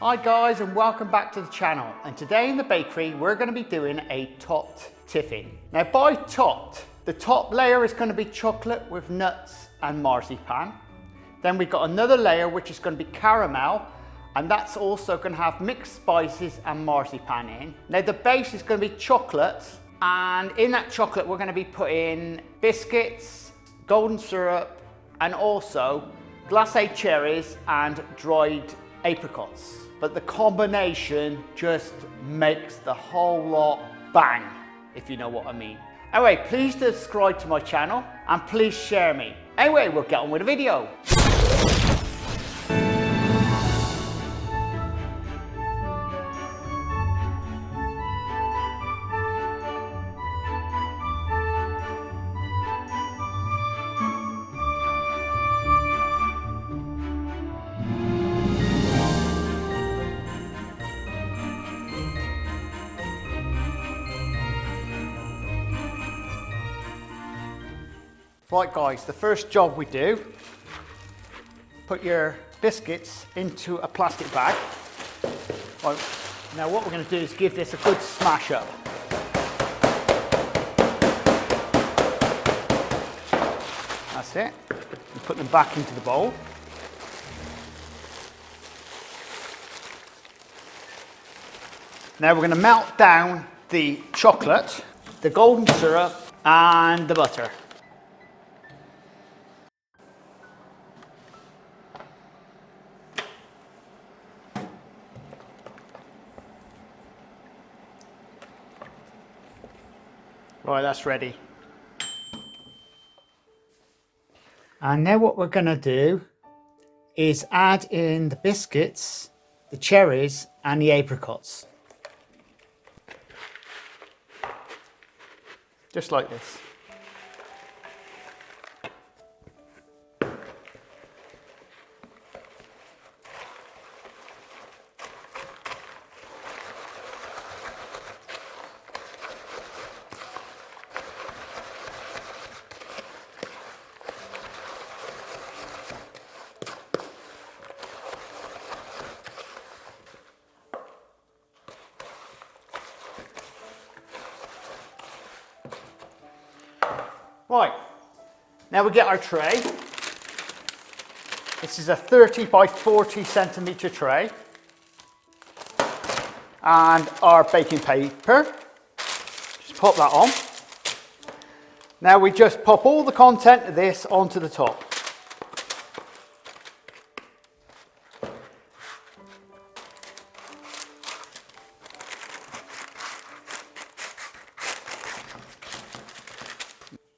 Hi guys, and welcome back to the channel. And today in the bakery we're going to be doing a topped tiffin. Now by topped, the top layer is going to be chocolate with nuts and marzipan. Then we've got another layer which is going to be caramel, and that's also going to have mixed spices and marzipan in. Now the base is going to be chocolate, and in that chocolate we're going to be putting biscuits, golden syrup, and also glaced cherries and dried apricots. But the combination just makes the whole lot bang, if you know what I mean. Anyway, please subscribe to my channel and please share me. Anyway, we'll get on with the video. Right guys, the first job we do, put your biscuits into a plastic bag. Right, now what we're going to do is give this a good smash up. That's it. And put them back into the bowl. Now we're going to melt down the chocolate, the golden syrup and the butter. Right, that's ready. And now what we're going to do is add in the biscuits, the cherries and the apricots. Just like this. Right, now we get our tray. This is a 30 by 40 centimetre tray. And our baking paper. Just pop that on. Now we just pop all the content of this onto the top.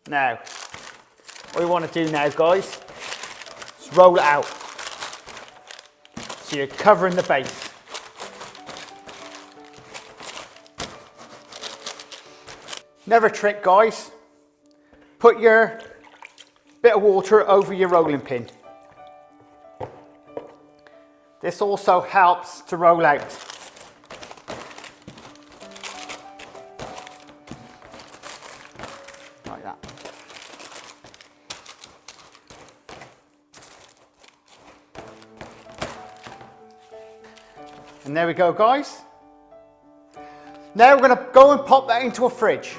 Now, what we want to do now, guys, is roll it out. So you're covering the base. Another trick, guys, put your bit of water over your rolling pin. This also helps to roll out. Like that. And there we go, guys. Now we're going to go and pop that into a fridge.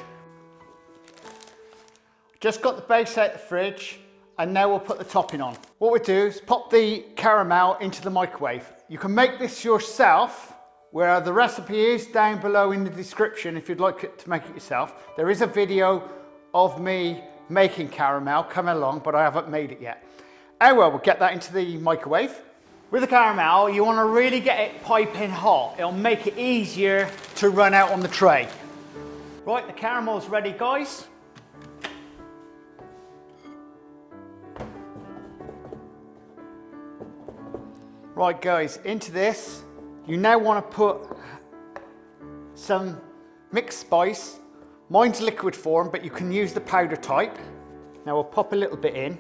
Just got the base out of the fridge, and now we'll put the topping on. What we do is pop the caramel into the microwave. You can make this yourself, where the recipe is down below in the description if you'd like to make it yourself. There is a video of me making caramel coming along, but I haven't made it yet. Anyway, we'll get that into the microwave. With the caramel, you want to really get it piping hot. It'll make it easier to run out on the tray. Right, the caramel's ready, guys. Right, guys, into this, you now want to put some mixed spice. Mine's liquid form, but you can use the powder type. Now we'll pop a little bit in.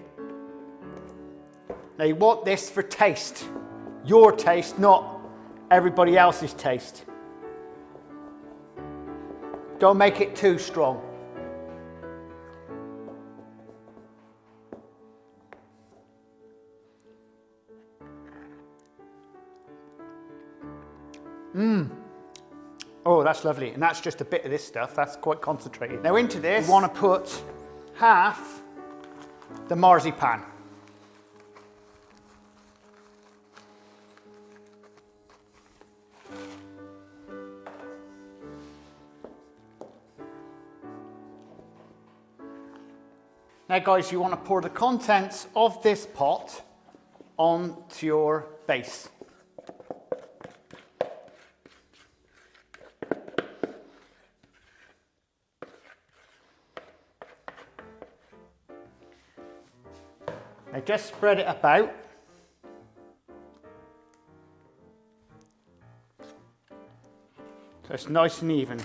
Now you want this for taste. Your taste, not everybody else's taste. Don't make it too strong. Oh, that's lovely. And that's just a bit of this stuff. That's quite concentrated. Now into this, you want to put half the marzipan. Now guys, you want to pour the contents of this pot onto your base. Now just spread it about. So it's nice and even.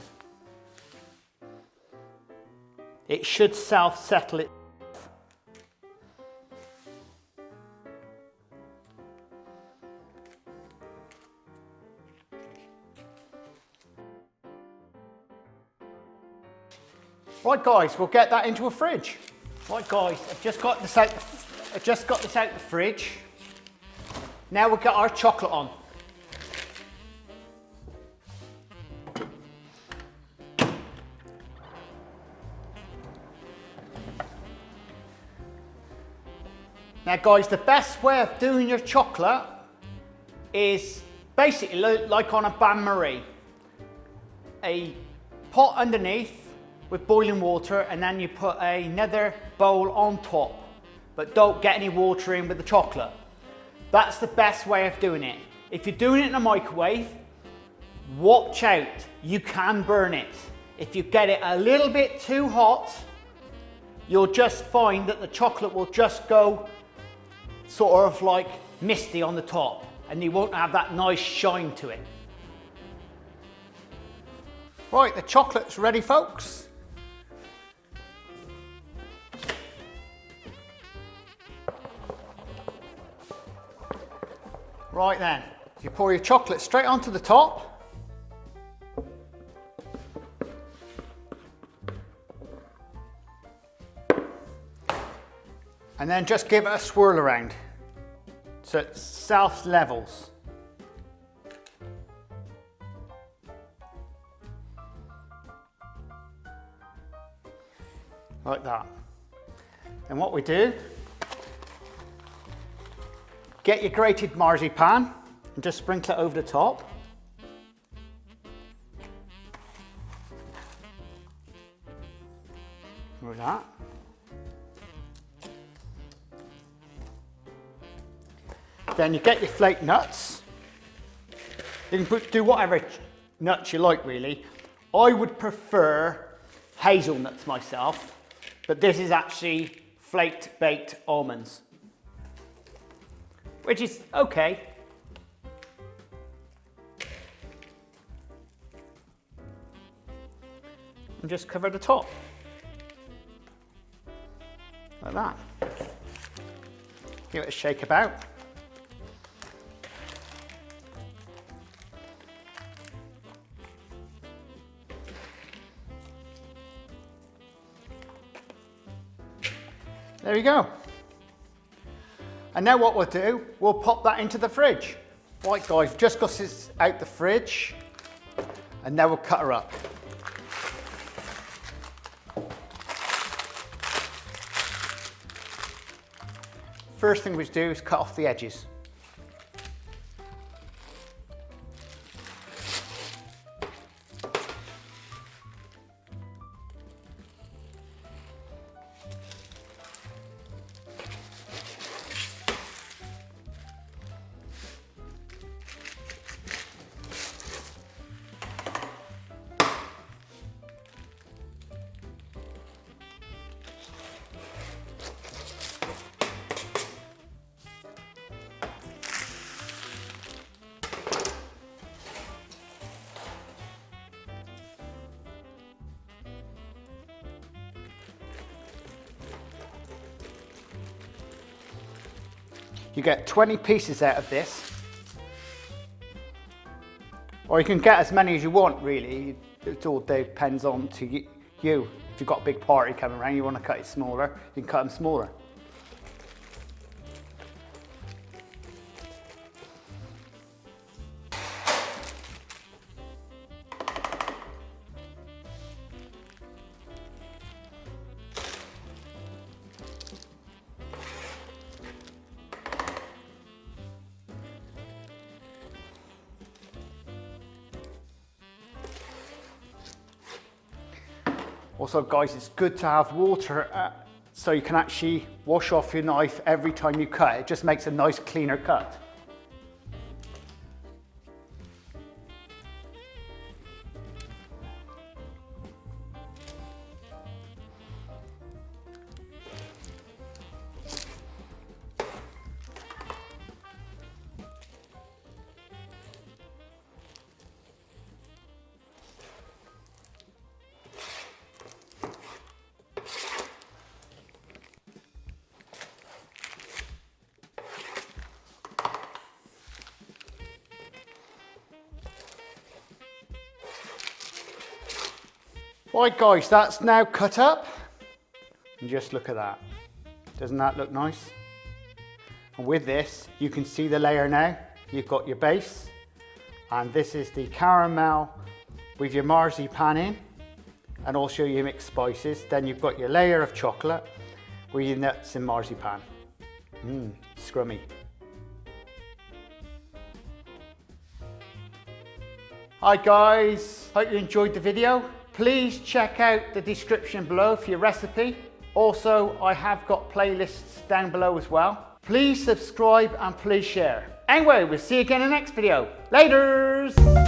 It should self-settle it. Right guys, we'll get that into a fridge. Right guys, I've just got this out the fridge. Now we'll get our chocolate on. Now guys, the best way of doing your chocolate is basically like on a bain-marie. A pot underneath with boiling water, and then you put another bowl on top, but don't get any water in with the chocolate. That's the best way of doing it. If you're doing it in a microwave, watch out, you can burn it. If you get it a little bit too hot, you'll just find that the chocolate will just go sort of like misty on the top, and you won't have that nice shine to it. Right, the chocolate's ready, folks. Right then, you pour your chocolate straight onto the top. And then just give it a swirl around so it self-levels. Like that. And what we do, get your grated marzipan and just sprinkle it over the top. Like that. Then you get your flaked nuts. You can do whatever nuts you like really. I would prefer hazelnuts myself, but this is actually flaked baked almonds, which is okay. And just cover the top. Like that. Give it a shake about. There you go. And now what we'll do, we'll pop that into the fridge. Right guys, just got this out the fridge, and now we'll cut her up. First thing we do is cut off the edges. You get 20 pieces out of this, or you can get as many as you want really. It all depends on to you. If you've got a big party coming around, you want to cut it smaller, you can cut them smaller. Also guys, it's good to have water so you can actually wash off your knife every time you cut. It just makes a nice cleaner cut. Right guys, that's now cut up. And just look at that. Doesn't that look nice? And with this, you can see the layer now. You've got your base, and this is the caramel with your marzipan in, and also your mixed spices. Then you've got your layer of chocolate with your nuts and marzipan. Scrummy. Hi guys, hope you enjoyed the video. Please check out the description below for your recipe. Also, I have got playlists down below as well. Please subscribe and please share. Anyway, we'll see you again in the next video. Laters!